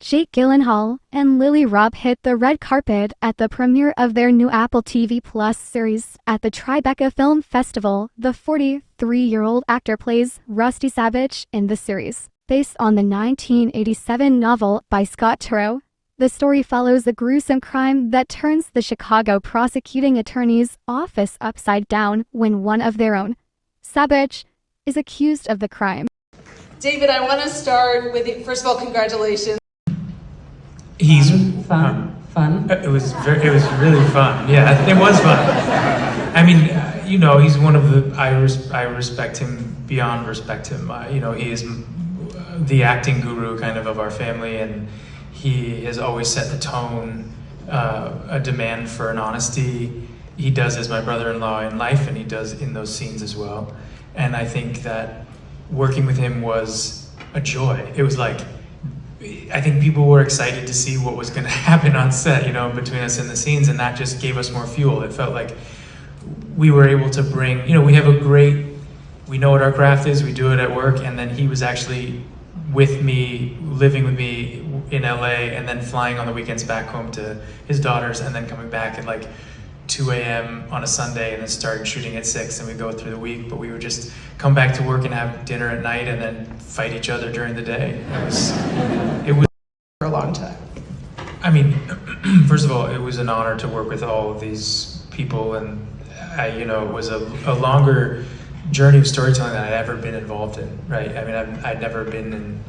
Jake Gyllenhaal and Lily Robb hit the red carpet at the premiere of their new Apple TV Plus series at the Tribeca Film Festival. The 43-year-old actor plays Rusty Sabich in the series, based on the 1987 novel by Scott Turow. The story follows a gruesome crime that turns the Chicago prosecuting attorney's office upside down when one of their own, Sabich, is accused of the crime. David, I want to start with you. First of all, congratulations. He's fun. It was really fun. Yeah, it was fun. I mean, he's one of the. I respect him beyond respect him. He is the acting guru kind of our family, and he has always set the tone, a demand for an honesty. He does as my brother-in-law in life, and he does in those scenes as well. And I think that working with him was a joy. It was like, I think people were excited to see what was going to happen on set, between us in the scenes, and that just gave us more fuel. It felt like we were able to bring, we know what our craft is, we do it at work, and then he was actually with me, living with me in LA, and then flying on the weekends back home to his daughters, and then coming back at like 2 a.m. on a Sunday, and then starting shooting at 6, and we go through the week, but we would just come back to work and have dinner at night and then fight each other during the day. It was For a long time. I mean, first of all, it was an honor to work with all of these people, and it was a longer journey of storytelling than I'd ever been involved in, right? I mean, I'd never been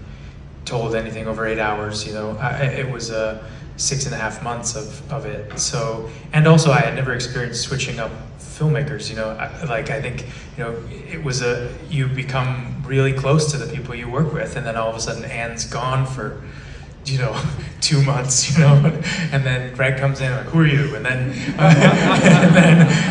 told anything over 8 hours, it was 6.5 months of it. So, and also I had never experienced switching up filmmakers, I think, it was you become really close to the people you work with, and then all of a sudden Anne's gone for 2 months, and then Greg comes in like, who are you? And then,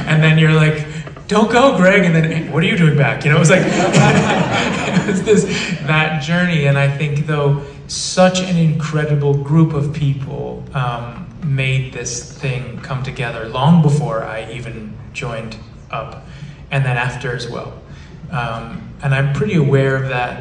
and then you're like, don't go, Greg. And then, what are you doing back? It was like, it was that journey. And I think though, such an incredible group of people made this thing come together long before I even joined up, and then after as well. And I'm pretty aware of that.